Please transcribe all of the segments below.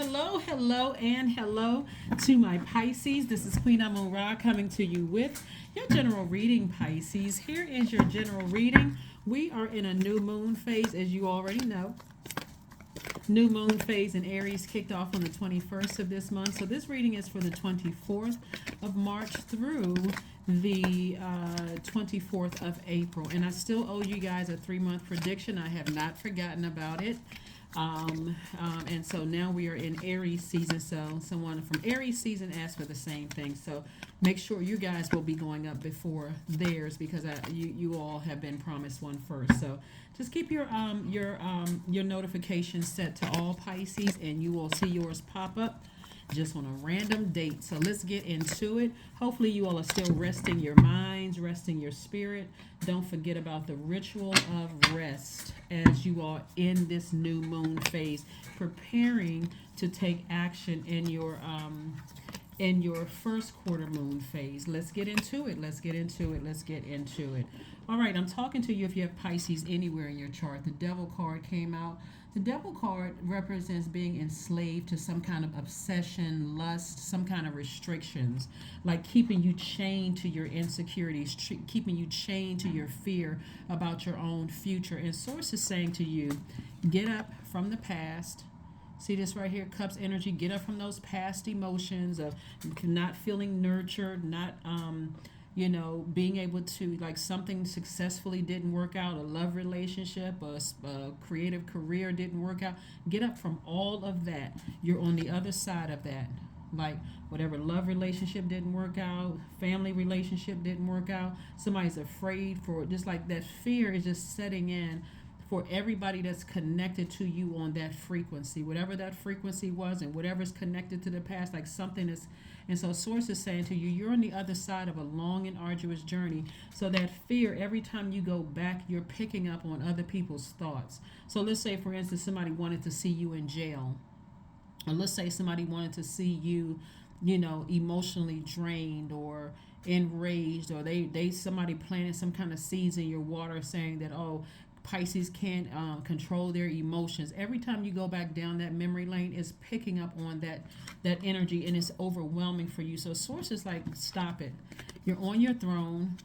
Hello, hello, and hello to my Pisces. This is Queen Amun Ra coming to you with your general reading, Pisces. Here is your general reading. We are in a new moon phase, as you already know. New moon phase in Aries kicked off on the 21st of this month. So this reading is for the 24th of March through the 24th of April. And I still owe you guys a 3-month prediction. I have not forgotten about it. And so now we are in Aries season. So someone from Aries season asked for the same thing. So make sure you guys will be going up before theirs because you all have been promised one first. So just keep your notifications set to all, Pisces, and you will see yours pop up just on a random date. So let's get into it. Hopefully you all are still resting your minds, resting your spirit. Don't forget about the ritual of rest as you are in this new moon phase, preparing to take action in your first quarter moon phase. Let's get into it. Let's get into it. Let's get into it. All right, I'm talking to you if you have Pisces anywhere in your chart. The Devil card came out. The Devil card represents being enslaved to some kind of obsession, lust, some kind of restrictions, like keeping you chained to your insecurities, keeping you chained to your fear about your own future. And Source is saying to you, get up from the past. See this right here, Cups energy. Get up from those past emotions of not feeling nurtured, not being able to, like, something successfully didn't work out, a love relationship, a creative career didn't work out. Get up from all of that. You're on the other side of that. Like whatever love relationship didn't work out, family relationship didn't work out. Somebody's afraid for, just like that fear is just setting in for everybody that's connected to you on that frequency, whatever that frequency was, and whatever's connected to the past, like something is. And so Source is saying to you, you're on the other side of a long and arduous journey. So that fear, every time you go back, you're picking up on other people's thoughts. So let's say, for instance, somebody wanted to see you in jail. Or let's say somebody wanted to see you, emotionally drained or enraged, or somebody planted some kind of seeds in your water saying that, oh, Pisces can't control their emotions. Every time you go back down that memory lane, is picking up on that energy, and it's overwhelming for you. So Source is like, stop it. You're on your throne.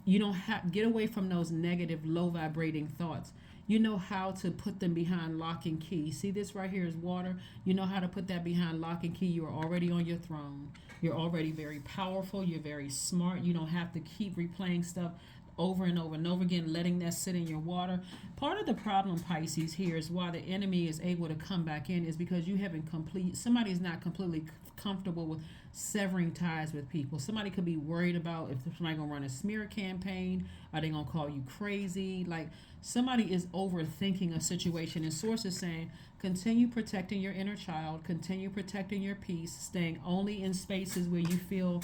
You don't have, get away from those negative, low vibrating thoughts. You know how to put them behind lock and key. See, this right here is water. You know how to put that behind lock and key. You're already on your throne. You're already very powerful. You're very smart. You don't have to keep replaying stuff over and over and over again, letting that sit in your water. Part of the problem, Pisces, here is why the enemy is able to come back in is because you haven't somebody is not completely comfortable with severing ties with people. Somebody could be worried about if somebody gonna run a smear campaign. Are they gonna call you crazy? Like, somebody is overthinking a situation, and Source is saying, continue protecting your inner child, continue protecting your peace, staying only in spaces where you feel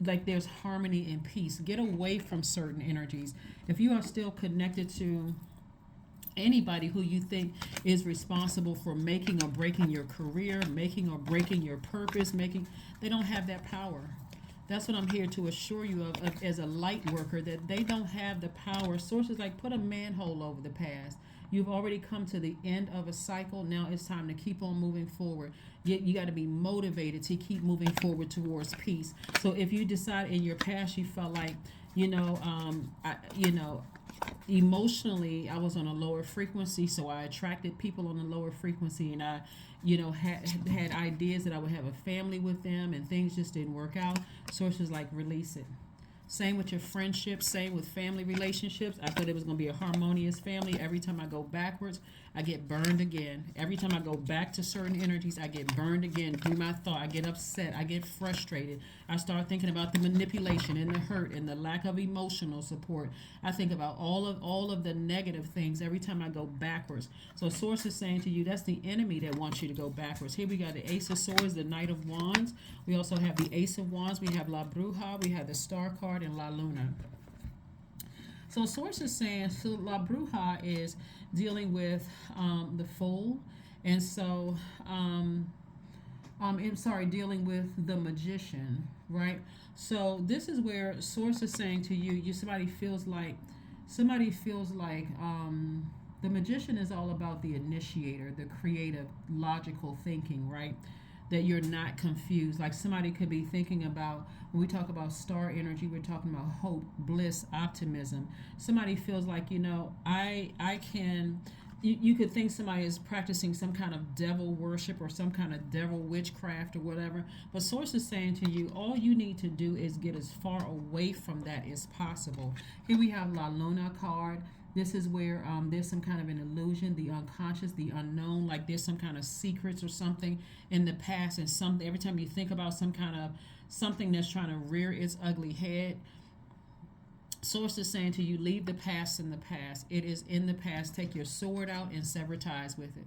like there's harmony and peace. Get away from certain energies. If you are still connected to anybody who you think is responsible for making or breaking your career, making or breaking your purpose, they don't have that power. That's what I'm here to assure you of as a light worker, that they don't have the power. Sources like, put a manhole over the past. You've already come to the end of a cycle. Now it's time to keep on moving forward. You got to be motivated to keep moving forward towards peace. So if you decide in your past you felt like, emotionally I was on a lower frequency, so I attracted people on a lower frequency, and I had ideas that I would have a family with them, and things just didn't work out. Sources like, release it. Same with your friendships, same with family relationships. I thought it was going to be a harmonious family. Every time I go backwards, I get burned again. Every time I go back to certain energies, I get burned again through my thought. I get upset. I get frustrated. I start thinking about the manipulation and the hurt and the lack of emotional support. I think about all of the negative things every time I go backwards. So Source is saying to you, that's the enemy that wants you to go backwards. Here we got the Ace of Swords, the Knight of Wands. We also have the Ace of Wands. We have La Bruja. We have the Star card and La Luna. So Source is saying, so La Bruja is dealing with the Fool, and so dealing with the Magician, right? So this is where Source is saying to you, somebody feels like The magician is all about the initiator, the creative, logical thinking, right? That you're not confused. Like somebody could be thinking about, when we talk about star energy, we're talking about hope, bliss, optimism. Somebody feels like, I can. You could think somebody is practicing some kind of devil worship or some kind of devil witchcraft or whatever. But Source is saying to you, all you need to do is get as far away from that as possible. Here we have La Luna card. This is where there's some kind of an illusion, the unconscious, the unknown, like there's some kind of secrets or something in the past, and something every time you think about some kind of something that's trying to rear its ugly head. Source is saying to you, leave the past in the past. It is in the past. Take your sword out and sever ties with it.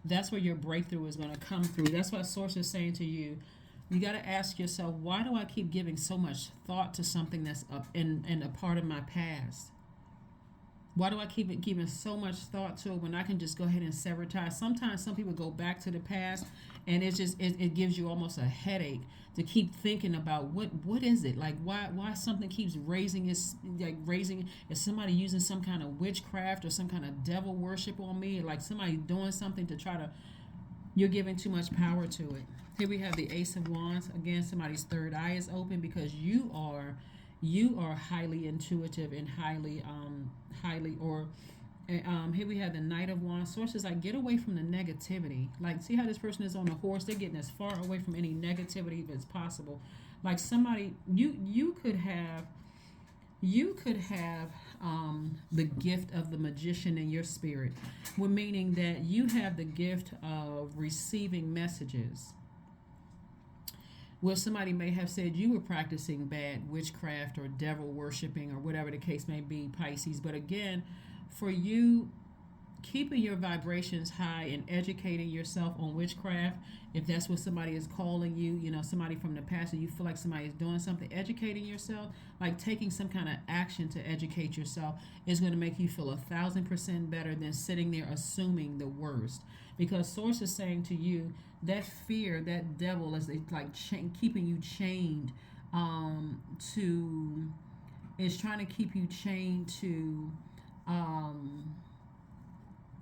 That's where your breakthrough is going to come through. That's why Source is saying to you, you got to ask yourself, why do I keep giving so much thought to something that's up in a part of my past? Why do I keep giving so much thought to it when I can just go ahead and sever ties? Sometimes some people go back to the past, and it gives you almost a headache to keep thinking about what is it, like why something keeps raising is somebody using some kind of witchcraft or some kind of devil worship on me, like somebody doing something to try to, you're giving too much power to it. Here we have the Ace of Wands. Again, somebody's third eye is open because you are highly intuitive and highly here we have the Knight of Wands. Sources like, get away from the negativity. Like, see how this person is on a horse? They're getting as far away from any negativity as possible. Like somebody, you could have the gift of the magician in your spirit, meaning that you have the gift of receiving messages where somebody may have said you were practicing bad witchcraft or devil worshiping or whatever the case may be, Pisces. But again, for you, keeping your vibrations high and educating yourself on witchcraft, if that's what somebody is calling you, somebody from the past, and you feel like somebody is doing something, educating yourself, like taking some kind of action to educate yourself, is going to make you feel 1,000% better than sitting there assuming the worst. Because Source is saying to you, that fear, that devil is like keeping you chained is trying to keep you chained to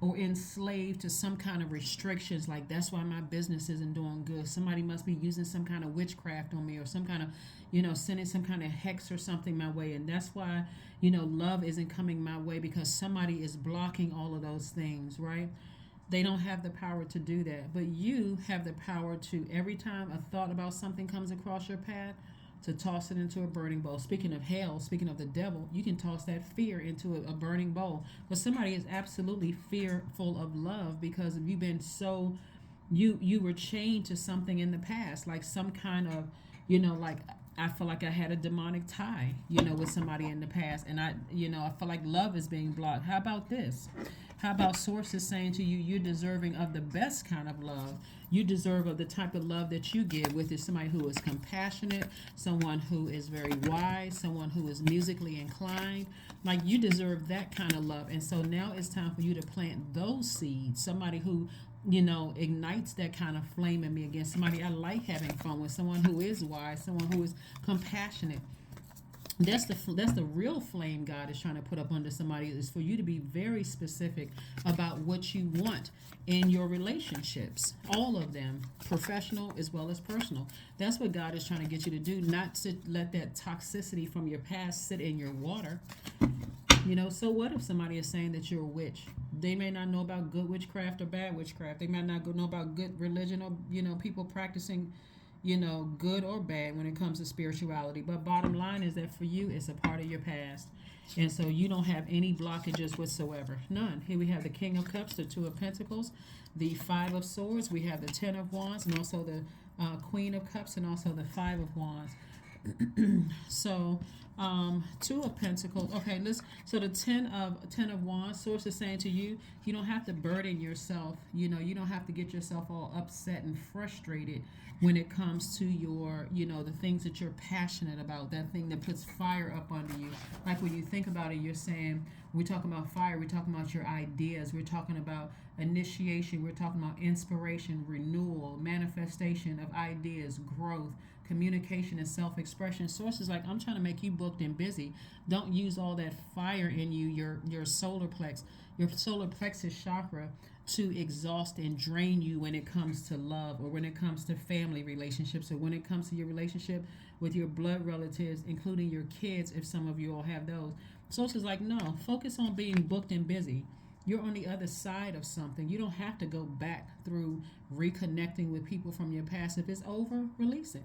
or enslaved to some kind of restrictions. Like, that's why my business isn't doing good. Somebody must be using some kind of witchcraft on me, or some kind of, sending some kind of hex or something my way. And that's why, love isn't coming my way, because somebody is blocking all of those things, right? They don't have the power to do that. But you have the power to, every time a thought about something comes across your path, to toss it into a burning bowl. Speaking of hell, speaking of the devil, you can toss that fear into a burning bowl. But somebody is absolutely fearful of love because you've been so, you were chained to something in the past, like some kind of, like, I feel like I had a demonic tie, with somebody in the past, and I feel like love is being blocked. How about this? How about Sources saying to you, you're deserving of the best kind of love. You deserve of the type of love that you give, with is somebody who is compassionate, someone who is very wise, someone who is musically inclined. Like, you deserve that kind of love. And so now it's time for you to plant those seeds. Somebody who, ignites that kind of flame in me again. Somebody I like having fun with, someone who is wise, someone who is compassionate. That's the real flame God is trying to put up under somebody, is for you to be very specific about what you want in your relationships, all of them, professional as well as personal. That's what God is trying to get you to do, not to let that toxicity from your past sit in your water. So what if somebody is saying that you're a witch? They may not know about good witchcraft or bad witchcraft. They might not know about good religion, or people practicing good or bad when it comes to spirituality. But bottom line is that for you, it's a part of your past. And so you don't have any blockages whatsoever. None. Here we have the King of Cups, the Two of Pentacles, the Five of Swords. We have the Ten of Wands, and also the Queen of Cups, and also the Five of Wands. So Two of Pentacles. Okay, so the ten of Wands. Source is saying to you, you don't have to burden yourself. You don't have to get yourself all upset and frustrated when it comes to your, the things that you're passionate about, that thing that puts fire up under you. Like, when you think about it, you're saying, We're talking about fire. We're talking about your ideas. We're talking about initiation. We're talking about inspiration, renewal, manifestation of ideas, growth, communication, and self-expression. Sources like, I'm trying to make you booked and busy. Don't use all that fire in you, your solar plexus chakra, to exhaust and drain you when it comes to love, or when it comes to family relationships, or when it comes to your relationship with your blood relatives, including your kids, if some of you all have those. So it's just like, no, focus on being booked and busy. You're on the other side of something. You don't have to go back through reconnecting with people from your past. If it's over, release it.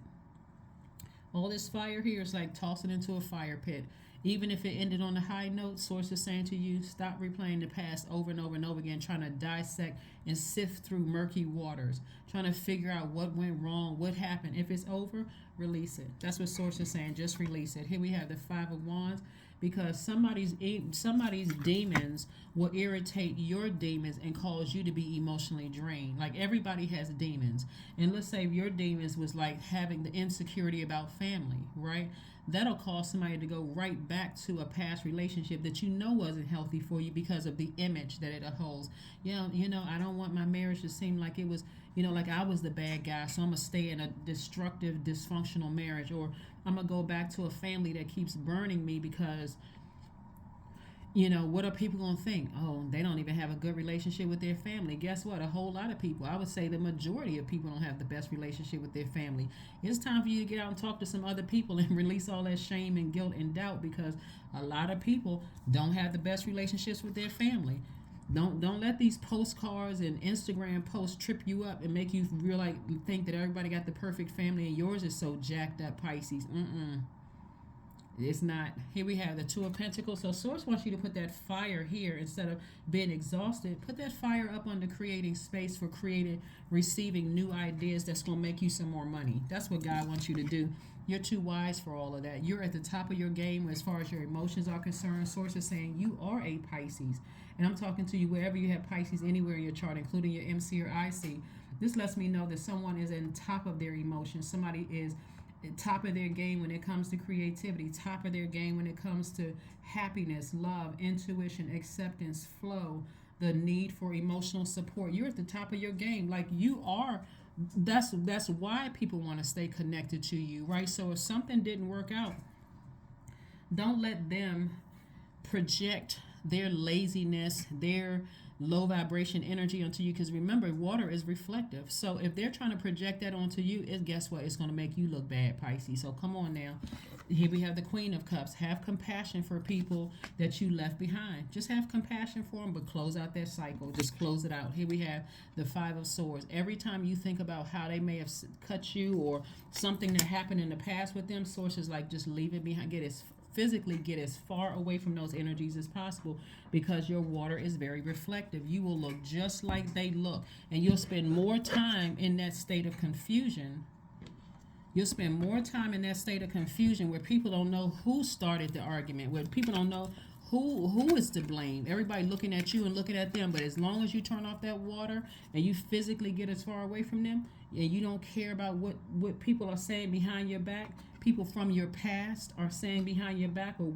All this fire here is like tossing into a fire pit. Even if it ended on a high note, source is saying to you, stop replaying the past over and over and over again, trying to dissect and sift through murky waters, trying to figure out what went wrong, what happened. If it's over, release it. That's what source is saying. Just release it. Here we have the Five of Wands, because somebody's demons will irritate your demons and cause you to be emotionally drained. Like, everybody has demons. And let's say your demons was like having the insecurity about family, right? That'll cause somebody to go right back to a past relationship that you know wasn't healthy for you because of the image that it holds. I don't want my marriage to seem like it was, like I was the bad guy, so I'm going to stay in a destructive, dysfunctional marriage. Or I'm going to go back to a family that keeps burning me because, what are people going to think? Oh, they don't even have a good relationship with their family. Guess what? A whole lot of people, I would say the majority of people, don't have the best relationship with their family. It's time for you to get out and talk to some other people and release all that shame and guilt and doubt, because a lot of people don't have the best relationships with their family. Don't let these postcards and Instagram posts trip you up and make you think that everybody got the perfect family and yours is so jacked up, Pisces. It's not. Here we have the Two of Pentacles. So Source wants you to put that fire here instead of being exhausted. Put that fire up under creating space for receiving new ideas that's going to make you some more money. That's what God wants you to do. You're too wise for all of that. You're at the top of your game as far as your emotions are concerned. Source is saying you are a Pisces. And I'm talking to you wherever you have Pisces, anywhere in your chart, including your MC or IC. This lets me know that someone is on top of their emotions. Somebody is top of their game when it comes to creativity, top of their game when it comes to happiness, love, intuition, acceptance, flow, the need for emotional support. You're at the top of your game. Like, you are. That's why people want to stay connected to you, right? So if something didn't work out, don't let them project their laziness, their low vibration energy onto you, because remember, water is reflective. So if they're trying to project that onto you, guess what? It's going to make you look bad, Pisces. So come on now. Here we have the Queen of Cups. Have compassion for people that you left behind. Just have compassion for them, but close out that cycle. Just close it out. Here we have the Five of Swords. Every time you think about how they may have cut you or something that happened in the past with them, sources like, just leave it behind. Physically get as far away from those energies as possible, because your water is very reflective. You will look just like they look, and you'll spend more time in that state of confusion. You'll spend more time in that state of confusion where people don't know who started the argument, where people don't know who is to blame. Everybody looking at you and looking at them, but as long as you turn off that water and you physically get as far away from them, and you don't care about what people are saying behind your back, people from your past are saying behind your back, or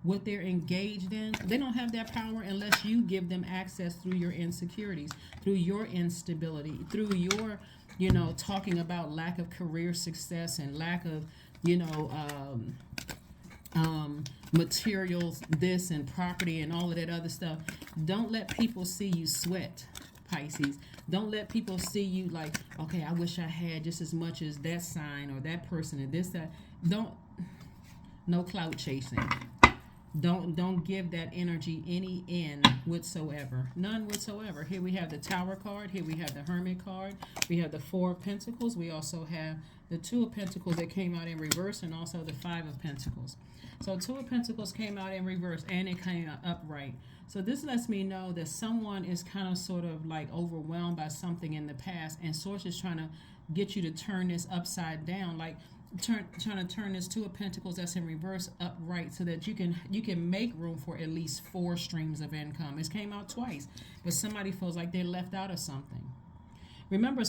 what they're engaged in, they don't have that power unless you give them access through your insecurities, through your instability, through your, talking about lack of career success and lack of, materials, this and property and all of that other stuff. Don't let people see you sweat, Pisces. Don't let people see you like, okay, I wish I had just as much as that sign or that person and this, that. No clout chasing. Don't give that energy any end whatsoever. None whatsoever. Here we have the Tower card. Here we have the Hermit card. We have the Four of Pentacles. We also have the Two of Pentacles that came out in reverse, and also the Five of Pentacles. So Two of Pentacles came out in reverse, and it came out upright. So this lets me know that someone is kind of sort of like overwhelmed by something in the past, and Source is trying to get you to turn this upside down, like trying to turn this Two of Pentacles that's in reverse upright, so that you can make room for at least 4 streams of income. It came out twice, but somebody feels like they're left out of something. Remember,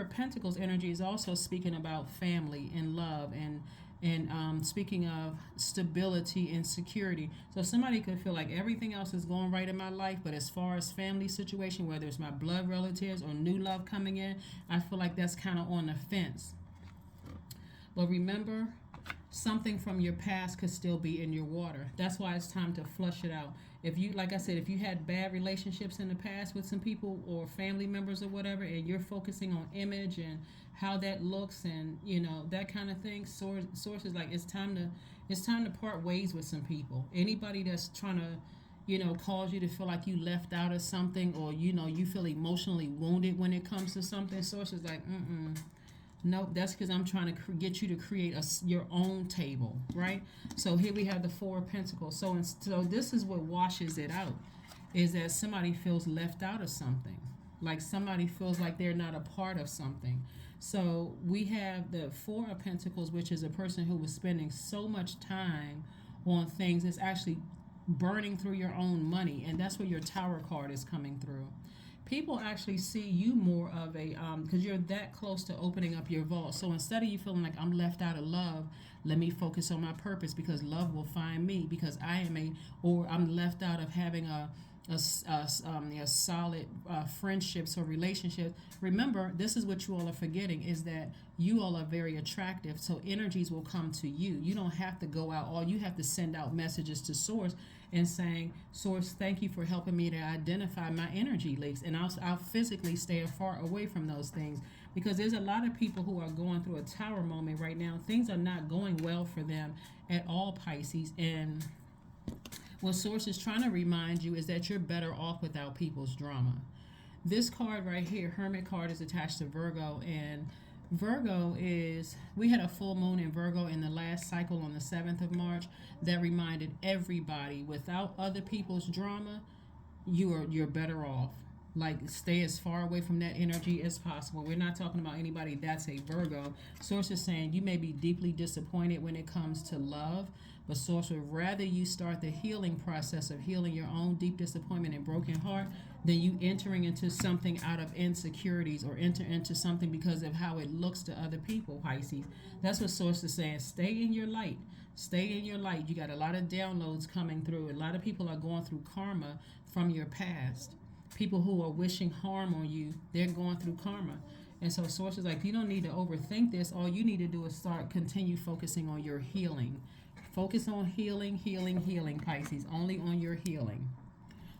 Pentacles energy is also speaking about family and love and And speaking of stability and security, so somebody could feel like everything else is going right in my life, but as far as family situation, whether it's my blood relatives or new love coming in, I feel like that's kind of on the fence. But remember, something from your past could still be in your water. That's why it's time to flush it out. If you, like I said, if you had bad relationships in the past with some people or family members or whatever, and you're focusing on image and how that looks and that kind of thing, sources like it's time to part ways with some people. Anybody that's trying to cause you to feel like you left out of something, or you feel emotionally wounded when it comes to something, sources like nope, that's because I'm trying to get you to create your own table, right? So here we have the Four of Pentacles. So this is what washes it out, is that somebody feels left out of something. Like somebody feels like they're not a part of something. So we have the Four of Pentacles, which is a person who was spending so much time on things. It's actually burning through your own money, and that's where your Tower card is coming through. People actually see you more of a because you're that close to opening up your vault. So instead of you feeling like I'm left out of love, let me focus on my purpose, because love will find me, because or I'm left out of having a solid friendships or relationships. Remember, this is what you all are forgetting, is that you all are very attractive, so energies will come to you. You don't have to go out. All you have to send out messages to Source and saying, Source, thank you for helping me to identify my energy leaks, and I'll physically stay far away from those things, because there's a lot of people who are going through a Tower moment right now. Things are not going well for them at all, Pisces, and what Source is trying to remind you is that you're better off without people's drama. This card right here, Hermit card, is attached to Virgo, and Virgo is, we had a full moon in Virgo in the last cycle on the 7th of March that reminded everybody, without other people's drama, you're better off. Like, stay as far away from that energy as possible. We're not talking about anybody that's a Virgo. Source is saying you may be deeply disappointed when it comes to love, but Source would rather you start the healing process of healing your own deep disappointment and broken heart than you entering into something out of insecurities, or enter into something because of how it looks to other people, Pisces. That's what Source is saying. Stay in your light. Stay in your light. You got a lot of downloads coming through. A lot of people are going through karma from your past. People who are wishing harm on you, they're going through karma. And so Source is like, you don't need to overthink this. All you need to do is continue focusing on your healing. Focus on healing, healing, healing, Pisces. Only on your healing.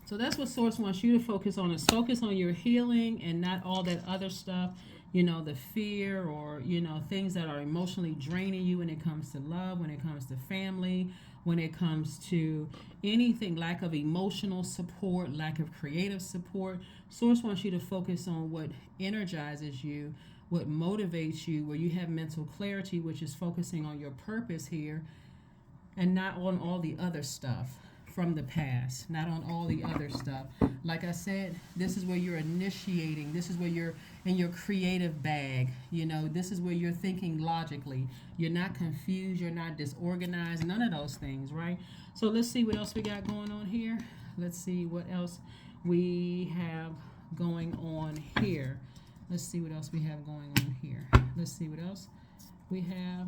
So that's what Source wants you to focus on, is focus on your healing and not all that other stuff, the fear, or, things that are emotionally draining you when it comes to love, when it comes to family, when it comes to anything, lack of emotional support, lack of creative support. Source wants you to focus on what energizes you, what motivates you, where you have mental clarity, which is focusing on your purpose here, and not on all the other stuff from the past, not on all the other stuff. Like I said, this is where you're initiating. This is where you're in your creative bag. This is where you're thinking logically. You're not confused. You're not disorganized. None of those things, right? So let's see what else we got going on here. Let's see what else we have going on here. Let's see what else we have going on here. Let's see what else we have.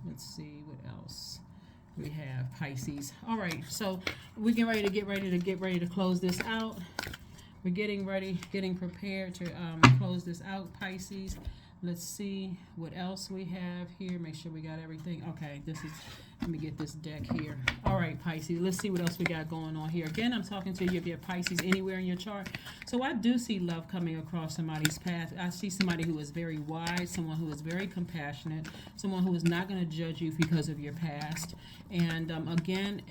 Let's see what else we have, Pisces. All right, so we're getting ready to close this out. We're getting prepared to close this out, Pisces. Let's see what else we have here. Make sure we got everything. Okay, let me get this deck here. All right, Pisces, let's see what else we got going on here. Again, I'm talking to you if you have Pisces anywhere in your chart. So I do see love coming across somebody's path. I see somebody who is very wise, someone who is very compassionate, someone who is not going to judge you because of your past. And again,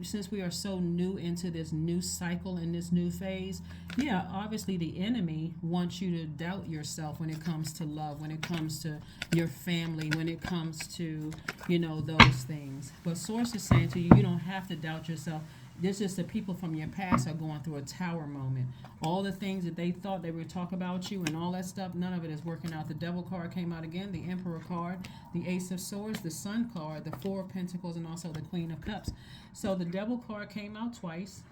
since we are so new into this new cycle and this new phase, yeah, obviously the enemy wants you to doubt yourself when it comes to love, when it comes to your family, when it comes to, those things. But Source is saying to you, you don't have to doubt yourself. This is the people from your past are going through a Tower moment. All the things that they thought they would talk about you and all that stuff, none of it is working out. The Devil card came out again, the Emperor card, the Ace of Swords, the Sun card, the Four of Pentacles, and also the Queen of Cups. So the Devil card came out twice.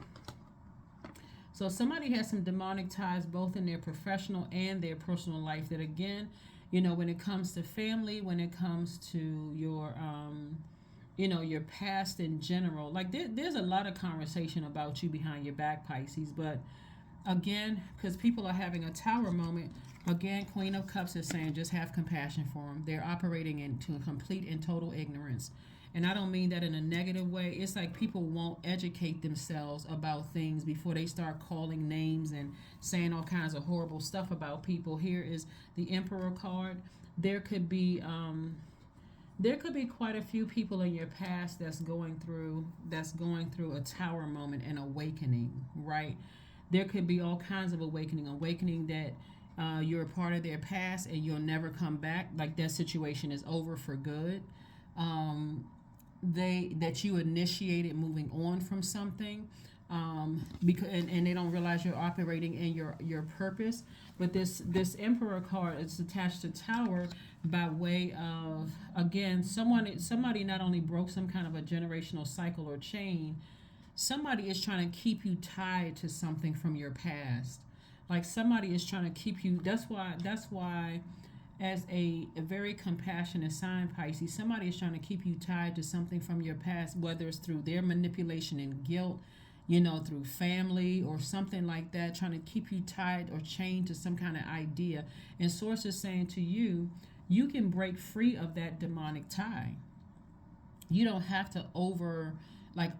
So somebody has some demonic ties both in their professional and their personal life that, again, when it comes to family, when it comes to your past in general. Like there's a lot of conversation about you behind your back, Pisces. But again, because people are having a tower moment, again, Queen of Cups is saying just have compassion for them. They're operating into a complete and total ignorance. And I don't mean that in a negative way. It's like people won't educate themselves about things before they start calling names and saying all kinds of horrible stuff about people. Here is the Emperor card. There could be quite a few people in your past that's going through a tower moment and awakening, right? There could be all kinds of awakening that you're a part of their past and you'll never come back. Like that situation is over for good. Um, that you initiated moving on from something, because and they don't realize you're operating in your purpose. But this Emperor card is attached to Tower by way of, again, somebody not only broke some kind of a generational cycle or chain. Somebody is trying to keep you tied to something from your past. Like somebody is trying to keep you. That's why as a very compassionate sign, Pisces, somebody is trying to keep you tied to something from your past, whether it's through their manipulation and guilt, through family or something like that, trying to keep you tied or chained to some kind of idea. And Source is saying to you, you can break free of that demonic tie. You don't have to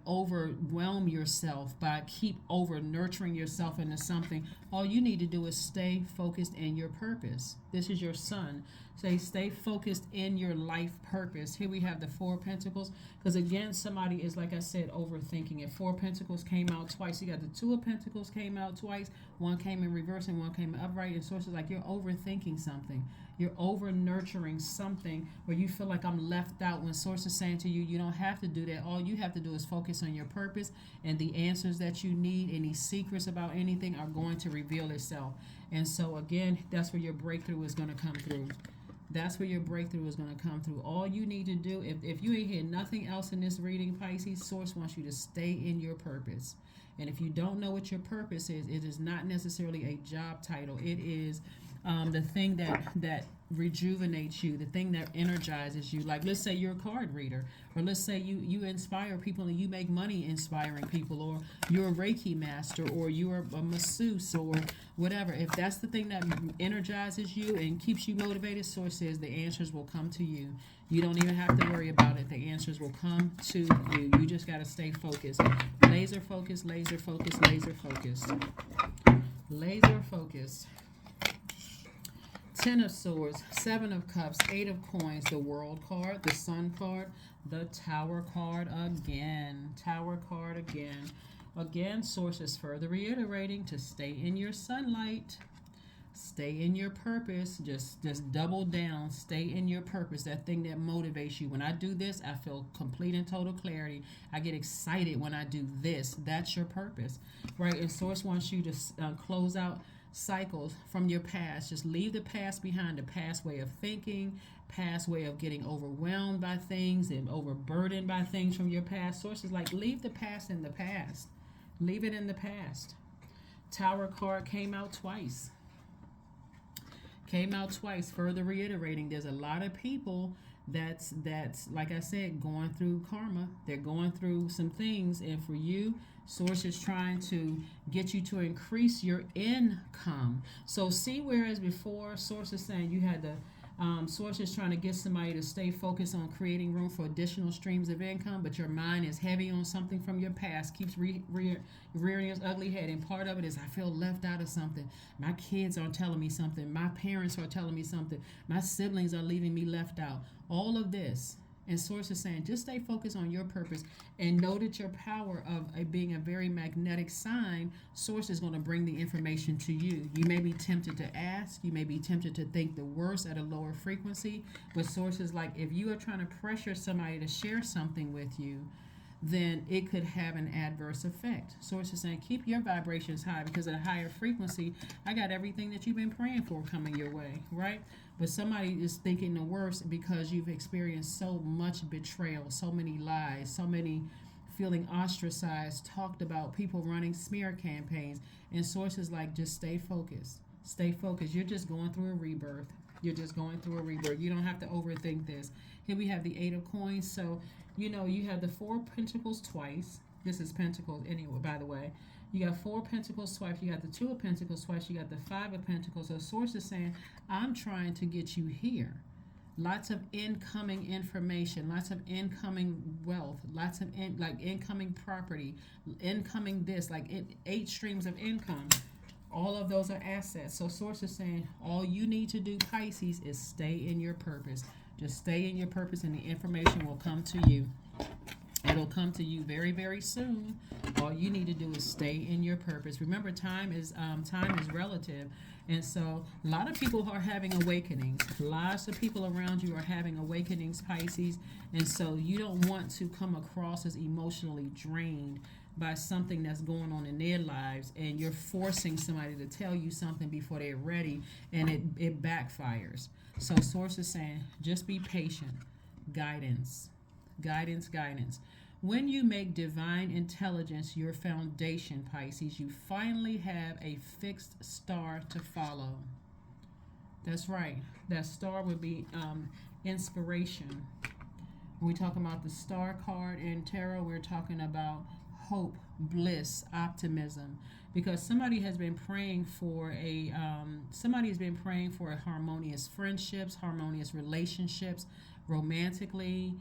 overwhelm yourself by keep over nurturing yourself into something. All you need to do is stay focused in your purpose. This is your sun. Say stay focused in your life purpose. Here we have the Four of Pentacles, because again somebody is, like I said, overthinking it. Four of Pentacles came out twice. You got the Two of Pentacles came out twice. One came in reverse and one came upright. And Source is like, you're overthinking something. You're over nurturing something where you feel like I'm left out, when Source is saying to you, you don't have to do that. All you have to do is focus on your purpose, and the answers that you need, any secrets about anything, are going to reveal itself. And so again, that's where your breakthrough is going to come through. That's where your breakthrough is going to come through. All you need to do, if you ain't hear nothing else in this reading, Pisces, Source wants you to stay in your purpose. And if you don't know what your purpose is, it is not necessarily a job title. It is the thing that rejuvenates you, the thing that energizes you. Like, let's say you're a card reader, or let's say you inspire people and you make money inspiring people, or you're a Reiki master, or you're a masseuse, or whatever. If that's the thing that energizes you and keeps you motivated, Source says the answers will come to you. You don't even have to worry about it. The answers will come to you. You just got to stay focused. Laser focused, laser focused, laser focused. Laser focused. Ten of Swords, Seven of Cups, Eight of Coins, the World card, the Sun card, the Tower card again. Tower card again. Again, Source is further reiterating to stay in your sunlight. Stay in your purpose. Just double down. Stay in your purpose. That thing that motivates you. When I do this, I feel complete and total clarity. I get excited when I do this. That's your purpose, right? And Source wants you to close out cycles from your past. Just leave the past behind. The past way of thinking, past way of getting overwhelmed by things and overburdened by things from your past. Source is like, leave the past in the past. Leave it in the past. Tower card came out twice. Further reiterating, there's a lot of people that's like I said, going through karma. They're going through some things, and for you, Source is trying to get you to increase your income. So see, whereas before Source is saying you had to Source is trying to get somebody to stay focused on creating room for additional streams of income, but your mind is heavy on something from your past, keeps rearing its ugly head. And part of it is, I feel left out of something. My kids are telling me something. My parents are telling me something. My siblings are leaving me left out. All of this. And Source is saying, just stay focused on your purpose and know that your power of being a very magnetic sign, Source is going to bring the information to you. You may be tempted to ask. You may be tempted to think the worst at a lower frequency. But Source is like, if you are trying to pressure somebody to share something with you, then it could have an adverse effect. Source is saying, keep your vibrations high, because at a higher frequency, I got everything that you've been praying for coming your way, right? But somebody is thinking the worst because you've experienced so much betrayal, so many lies, so many feeling ostracized, talked about, people running smear campaigns. And Source is like, just stay focused. Stay focused. You're just going through a rebirth. You're just going through a rebirth. You don't have to overthink this. Here we have the Eight of Coins. So, you have the Four of Pentacles twice. This is Pentacles anyway, by the way. You got Four of Pentacles twice. You got the Two of Pentacles twice. You got the Five of Pentacles. So, Source is saying, I'm trying to get you here. Lots of incoming information, lots of incoming wealth, lots of incoming property, incoming this, like 8 streams of income. All of those are assets. So Source is saying all you need to do, Pisces, is stay in your purpose. Just stay in your purpose and the information will come to you. It'll come to you very, very soon. All you need to do is stay in your purpose. Remember, time is relative. And so a lot of people are having awakenings. Lots of people around you are having awakenings, Pisces. And so you don't want to come across as emotionally drained by something that's going on in their lives, and you're forcing somebody to tell you something before they're ready, and it backfires. So Source is saying, just be patient. Guidance. Guidance, guidance. When you make divine intelligence your foundation, Pisces, you finally have a fixed star to follow. That's right. That star would be inspiration. When we talk about the star card in tarot, we're talking about hope, bliss, optimism. Because somebody has been praying for harmonious friendships, harmonious relationships, romantically,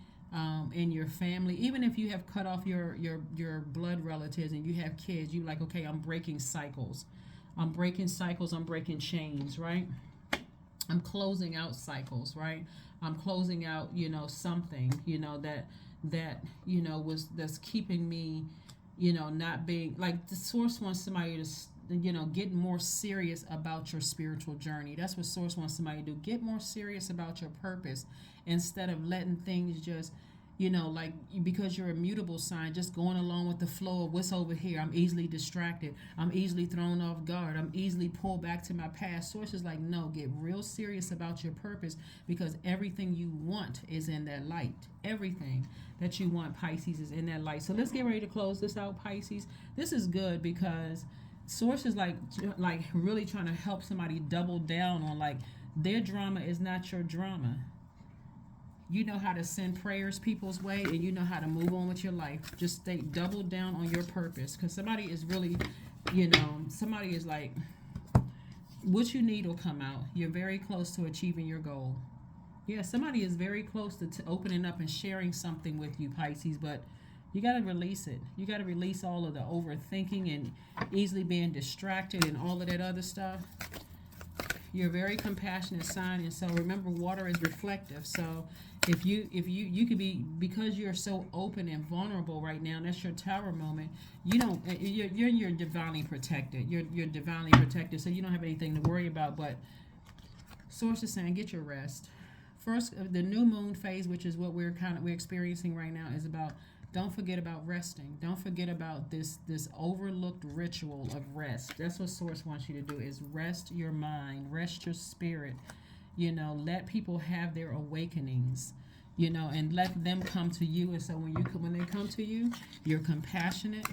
in your family. Even if you have cut off your blood relatives and you have kids, you like, okay, I'm breaking cycles. I'm breaking chains, right? I'm closing out cycles, right? I'm closing out, something, that's keeping me, not being, like, the Source wants somebody to, get more serious about your spiritual journey. That's what Source wants somebody to do. Get more serious about your purpose instead of letting things just, like, because you're a mutable sign, just going along with the flow of what's over here. I'm easily distracted. I'm easily thrown off guard. I'm easily pulled back to my past. Source is like, no, get real serious about your purpose, because everything you want is in that light. Everything that you want, Pisces, is in that light. So let's get ready to close this out, Pisces. This is good because Source is like really trying to help somebody double down on, like, their drama is not your drama. You know how to send prayers people's way, and you know how to move on with your life. Just stay double down on your purpose, because somebody is really, somebody is like, what you need will come out. You're very close to achieving your goal. Yeah, somebody is very close to opening up and sharing something with you, Pisces, but you got to release it. You got to release all of the overthinking and easily being distracted and all of that other stuff. You're a very compassionate sign, and so remember, water is reflective. So if you could be, because you're so open and vulnerable right now, that's your Tower moment. You're divinely protected. You're divinely protected, so you don't have anything to worry about. But Source is saying, get your rest. First, the new moon phase, which is what we're experiencing right now, is about, don't forget about resting. Don't forget about this overlooked ritual of rest. That's what Source wants you to do, is rest your mind, rest your spirit. Let people have their awakenings, and let them come to you. And so when they come to you, you're compassionate.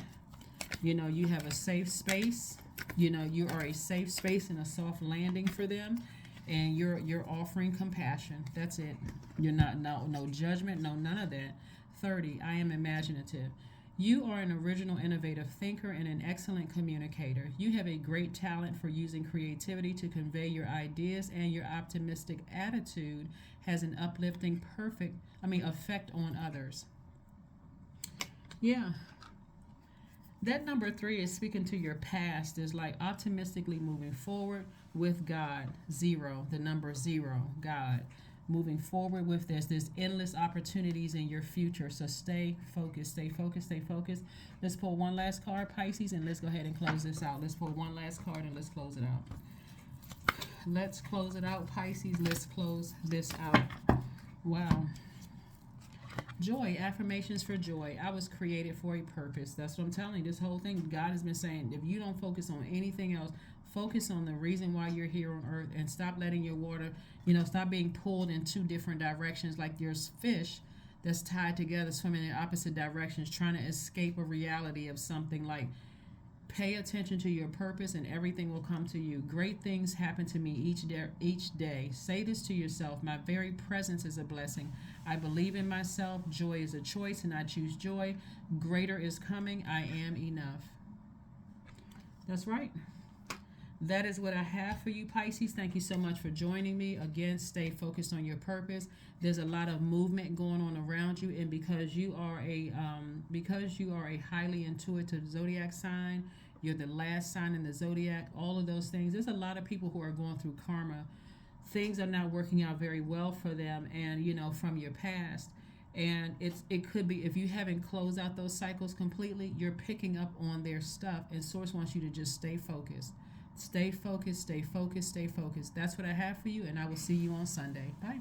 You have a safe space. You are a safe space and a soft landing for them. And you're offering compassion. That's it. You're not, no judgment, no none of that. 30, I am imaginative. You are an original, innovative thinker and an excellent communicator. You have a great talent for using creativity to convey your ideas, and your optimistic attitude has an uplifting effect on others. Yeah. That number 3 is speaking to your past, is like optimistically moving forward with God. 0, the number 0, God. Moving forward with there's endless opportunities in your future. So stay focused, stay focused, stay focused. Let's pull one last card, Pisces, and let's go ahead and close this out. Let's pull one last card and let's close it out. Let's close it out, Pisces. Let's close this out. Wow. Joy, affirmations for joy. I was created for a purpose. That's what I'm telling you. This whole thing, God has been saying, if you don't focus on anything else, focus on the reason why you're here on earth, and stop letting your water, stop being pulled in 2 different directions, like there's fish that's tied together swimming in opposite directions trying to escape a reality of something. Like, Pay attention to your purpose and everything will come to you. Great things happen to me each day. Say this to yourself. My very presence is a blessing. I believe in myself. Joy is a choice and I choose joy. Greater is coming. I am enough. That's right. That is what I have for you, Pisces. Thank you so much for joining me. Again, stay focused on your purpose. There's a lot of movement going on around you, and because you are a highly intuitive zodiac sign, you're the last sign in the zodiac. All of those things. There's a lot of people who are going through karma. Things are not working out very well for them, and from your past. And it could be, if you haven't closed out those cycles completely, you're picking up on their stuff, and Source wants you to just stay focused. Stay focused, stay focused, stay focused. That's what I have for you, and I will see you on Sunday. Bye.